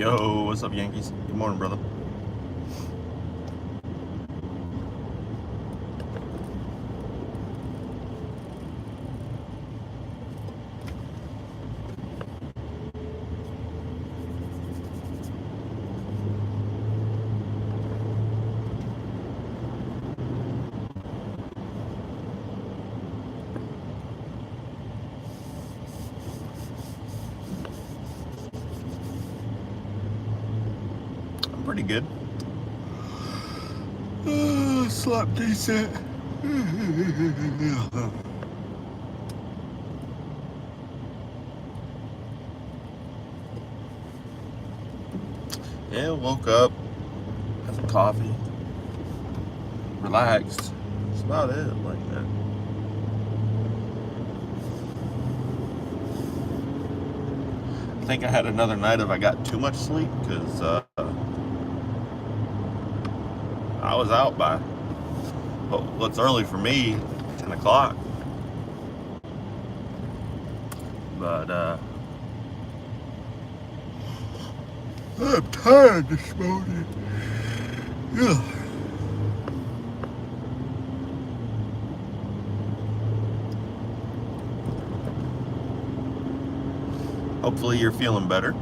Yo, what's up, Yankees? Good morning, brother. I'm pretty good. Slept decent. Yeah, woke up, had some coffee, relaxed. That's about it, like that. I think I had another night of I got too much sleep because I was out by, what's early for me, 10 o'clock. But I'm tired this morning. Yeah. Hopefully you're feeling better.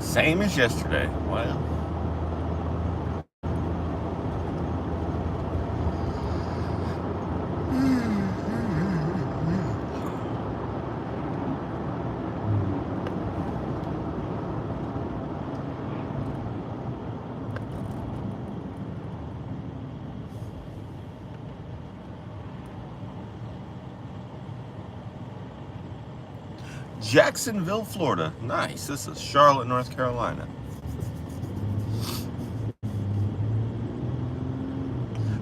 Same as yesterday. Well, Jacksonville, Florida. Nice. This is Charlotte, North Carolina.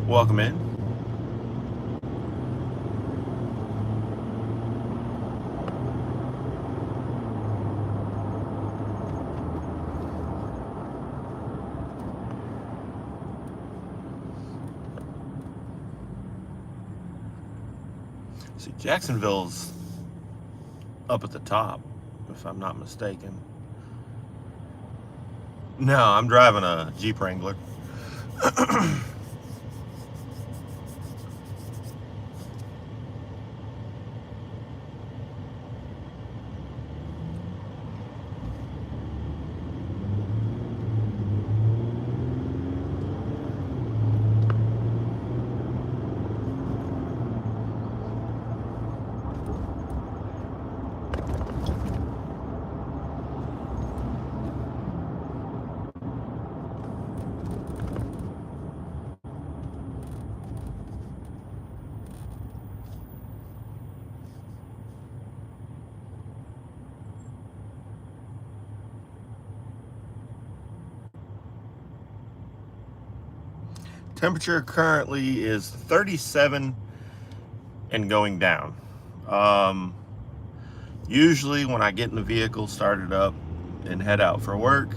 Welcome in. See, Jacksonville's up at the top, if I'm not mistaken. No, I'm driving a Jeep Wrangler. Temperature currently is 37 and going down. Usually when I get in the vehicle, start it up, and head out for work,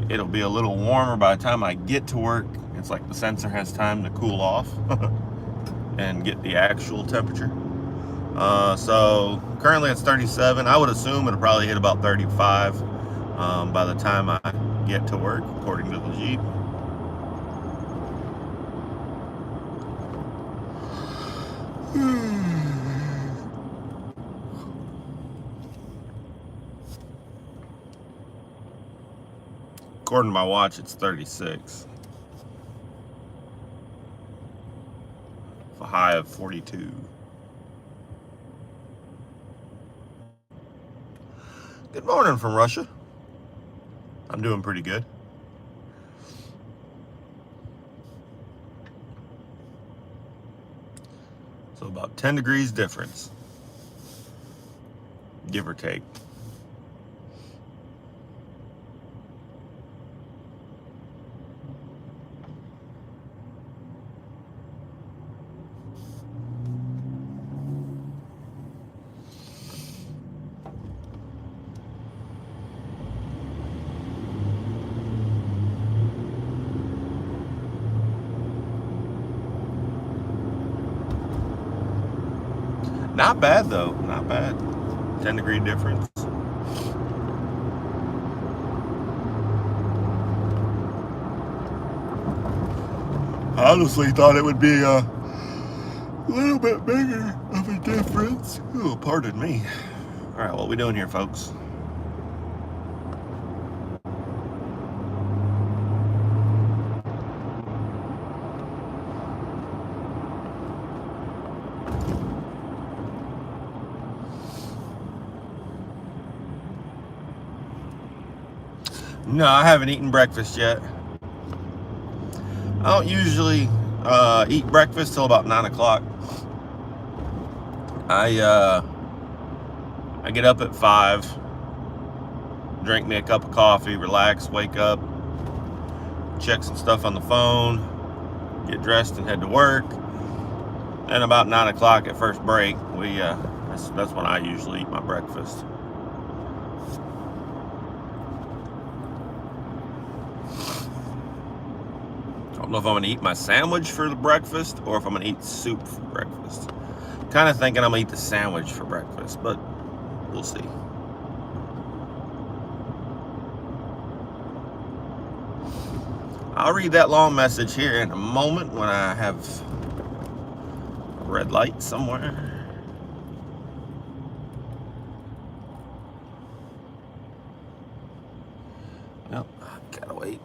it'll be a little warmer by the time I get to work. It's like the sensor has time to cool off and get the actual temperature. So currently it's 37. I would assume it'll probably hit about 35 by the time I get to work, according to the Jeep. According to my watch, it's 36. A high of 42. Good morning from Russia. I'm doing pretty good. So about 10 degrees difference, give or take. Not bad though, not bad. 10-degree difference. I honestly thought it would be a little bit bigger of a difference. Oh, pardon me. All right, what we doing here, folks? No, I haven't eaten breakfast yet. I don't usually eat breakfast till about 9 o'clock. I get up at 5, drink me a cup of coffee, relax, wake up, check some stuff on the phone, get dressed and head to work. And about 9 o'clock at first break, that's when I usually eat my breakfast. I don't know if I'm gonna eat my sandwich for the breakfast or if I'm gonna eat soup for breakfast. Kind of thinking I'm gonna eat the sandwich for breakfast, but we'll see. I'll read that long message here in a moment when I have a red light somewhere. Nope, gotta wait.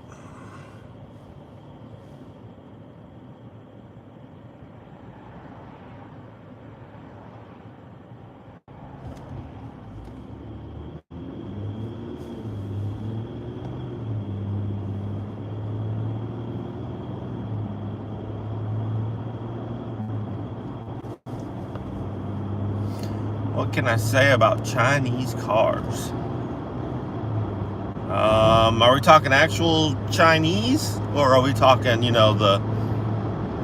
What can I say about Chinese cars? Are we talking actual Chinese, or are we talking,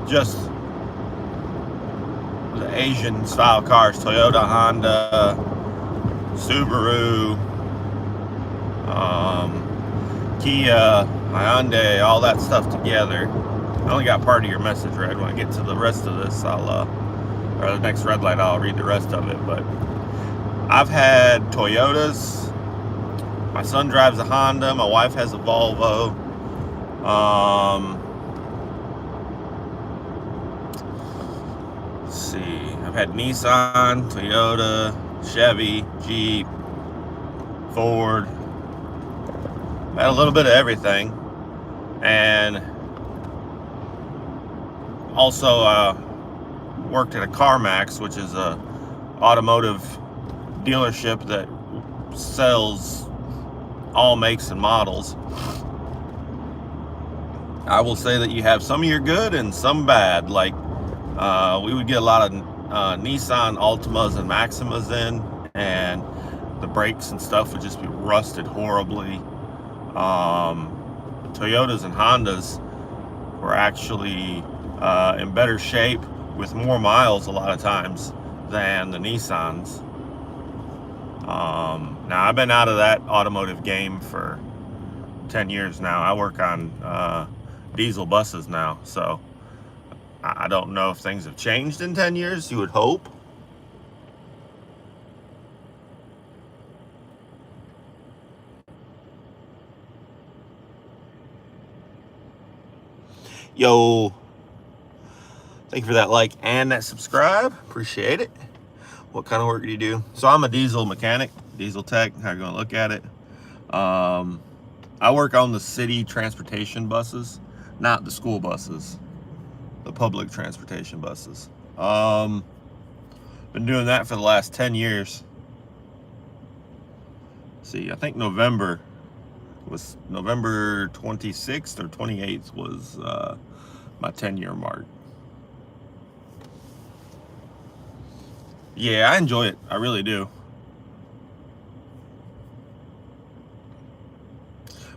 just the Asian style cars? Toyota, Honda, Subaru, Kia, Hyundai, all that stuff together. I only got part of your message read. When I get to the rest of this, or the next red light, I'll read the rest of it. But I've had Toyotas. My son drives a Honda. My wife has a Volvo. Let's see. I've had Nissan, Toyota, Chevy, Jeep, Ford. I've had a little bit of everything. And also worked at a CarMax, which is a automotive dealership that sells all makes and models. I will say that you have some of your good and some bad. Like we would get a lot of Nissan Altimas and Maximas in, and the brakes and stuff would just be rusted horribly. Toyotas and Hondas were actually in better shape with more miles a lot of times than the Nissans. Now I've been out of that automotive game for 10 years now. I work on diesel buses now, so I don't know if things have changed in 10 years. You would hope. Yo, thank you for that like and that subscribe. Appreciate it. What kind of work do you do? So I'm a diesel mechanic, diesel tech, how you gonna look at it. I work on the city transportation buses, not the school buses, the public transportation buses. Been doing that for the last 10 years. See, I think November 26th or 28th was my 10-year mark. Yeah, I enjoy it. I really do.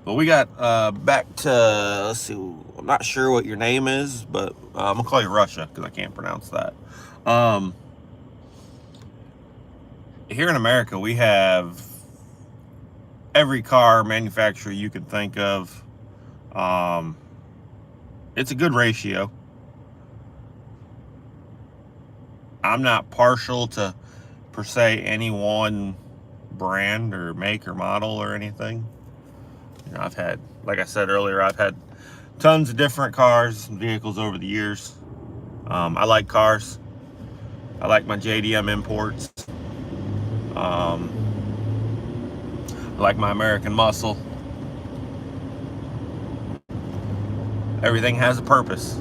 But we got back to, let's see, I'm not sure what your name is, but I'm gonna call you Russia because I can't pronounce that. Here in America, we have every car manufacturer you can think of. It's a good ratio. I'm not partial to, per se, any one brand or make or model or anything. You know, I've had, like I said earlier, I've had tons of different cars and vehicles over the years. I like cars. I like my JDM imports. I like my American muscle. Everything has a purpose.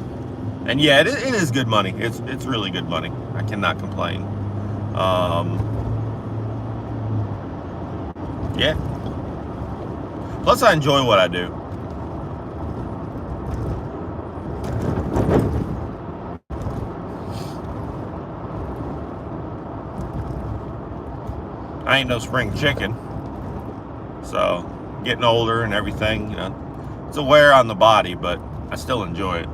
And yeah, it is good money. It's really good money. I cannot complain. Yeah. Plus, I enjoy what I do. I ain't no spring chicken. So, getting older and everything, you know, it's a wear on the body, but I still enjoy it.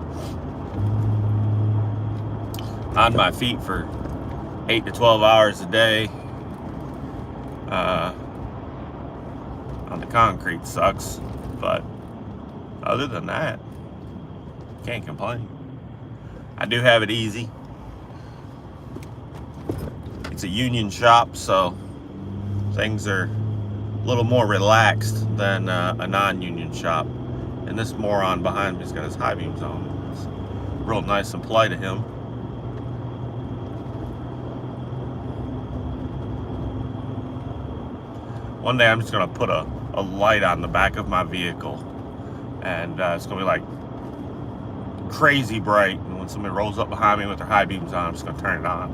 On my feet for 8 to 12 hours a day. On the concrete sucks, but other than that, can't complain. I do have it easy. It's a union shop, so things are a little more relaxed than a non-union shop. And this moron behind me's got his high beams on. It's real nice and polite of him. One day I'm just gonna put a light on the back of my vehicle, and it's gonna be like crazy bright, and when somebody rolls up behind me with their high beams on, I'm just gonna turn it on.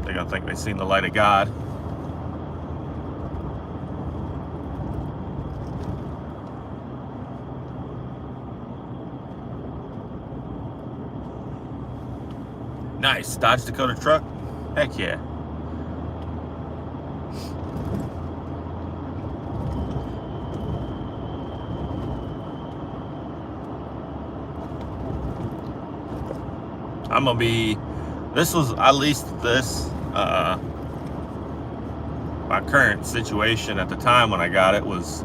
They're gonna think they've seen the light of God. Nice, Dodge Dakota truck. Heck yeah. I'm gonna be, this was, at least this, my current situation at the time when I got it was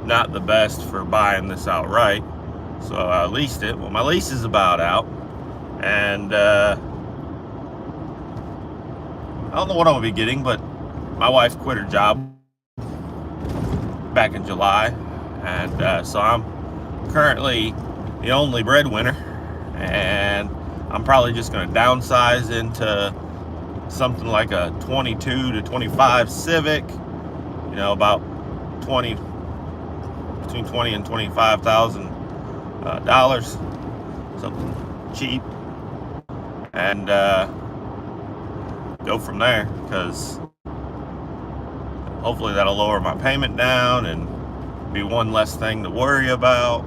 not the best for buying this outright. So I leased it. Well, my lease is about out, and I don't know what I'm gonna be getting, but my wife quit her job back in July, and so I'm currently the only breadwinner. And I'm probably just going to downsize into something like a 22 to 25 Civic, you know, about between 20 and $25,000, something cheap, and go from there, because hopefully that'll lower my payment down and be one less thing to worry about.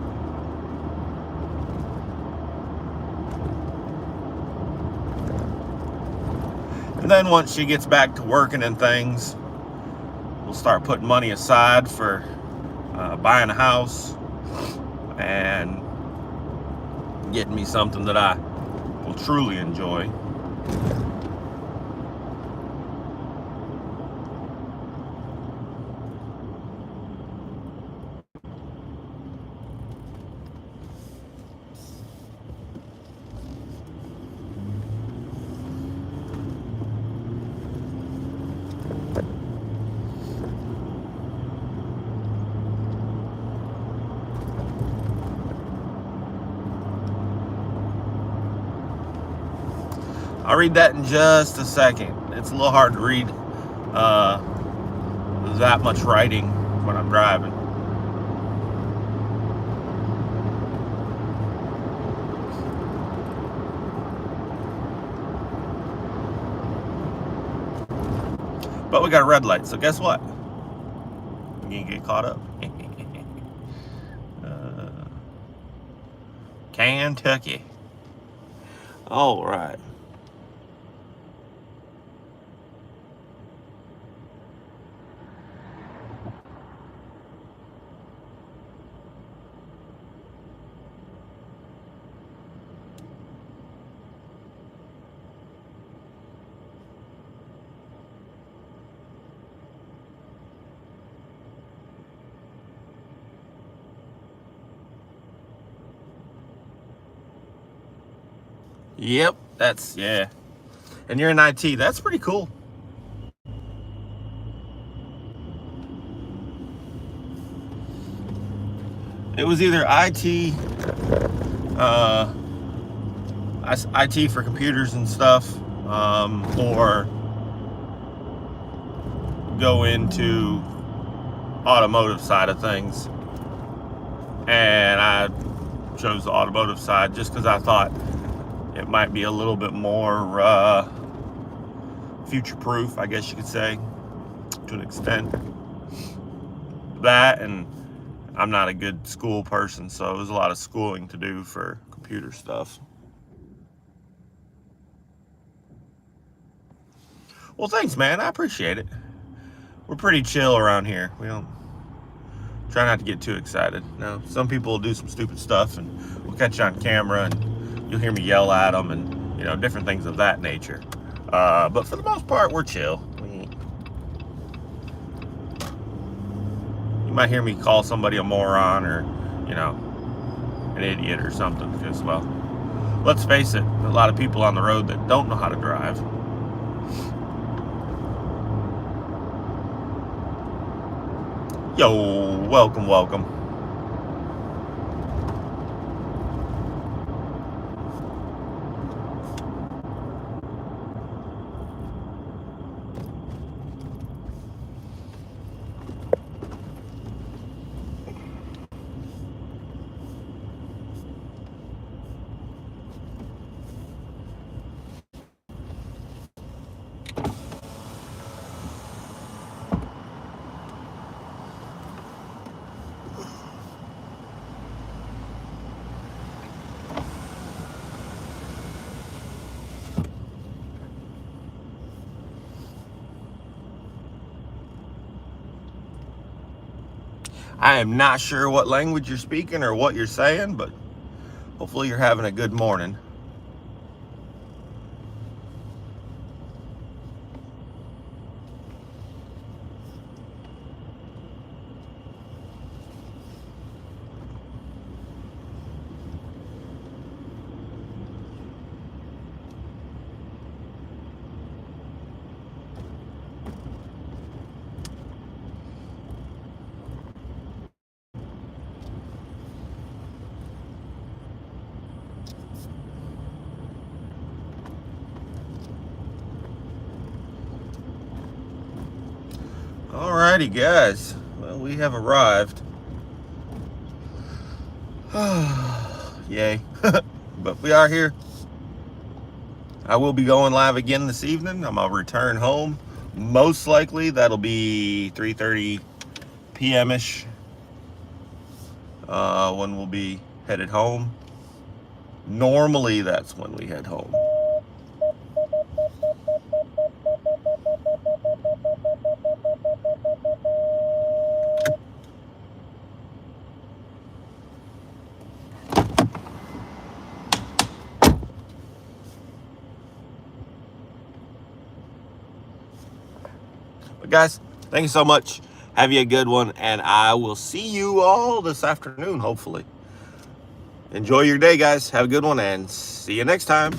And then once she gets back to working and things, we'll start putting money aside for buying a house and getting me something that I will truly enjoy. I'll read that in just a second. It's a little hard to read that much writing when I'm driving. But we got a red light, so guess what? You can get caught up. Kentucky. All right. Yep, that's, yeah. And you're in IT, that's pretty cool. It was either IT, IT for computers and stuff, or go into automotive side of things. And I chose the automotive side just because I thought it might be a little bit more future-proof, I guess you could say, to an extent. That, and I'm not a good school person, so it was a lot of schooling to do for computer stuff. Well, thanks, man. I appreciate it. We're pretty chill around here. We don't try not to get too excited. Now, some people will do some stupid stuff, and we'll catch you on camera, and you'll hear me yell at them, and you know, different things of that nature. But for the most part, we're chill. You might hear me call somebody a moron, or you know, an idiot or something. Because, well, let's face it, a lot of people on the road that don't know how to drive. Yo, welcome, welcome. I am not sure what language you're speaking or what you're saying, but hopefully you're having a good morning. Alrighty, guys. Well, we have arrived. Yay. But we are here. I will be going live again this evening. I'm going to return home. Most likely that'll be 3:30 p.m.-ish when we'll be headed home. Normally that's when we head home. But guys, thank you so much. Have you a good one, and I will see you all this afternoon, hopefully. Enjoy your day, guys. Have a good one, and see you next time.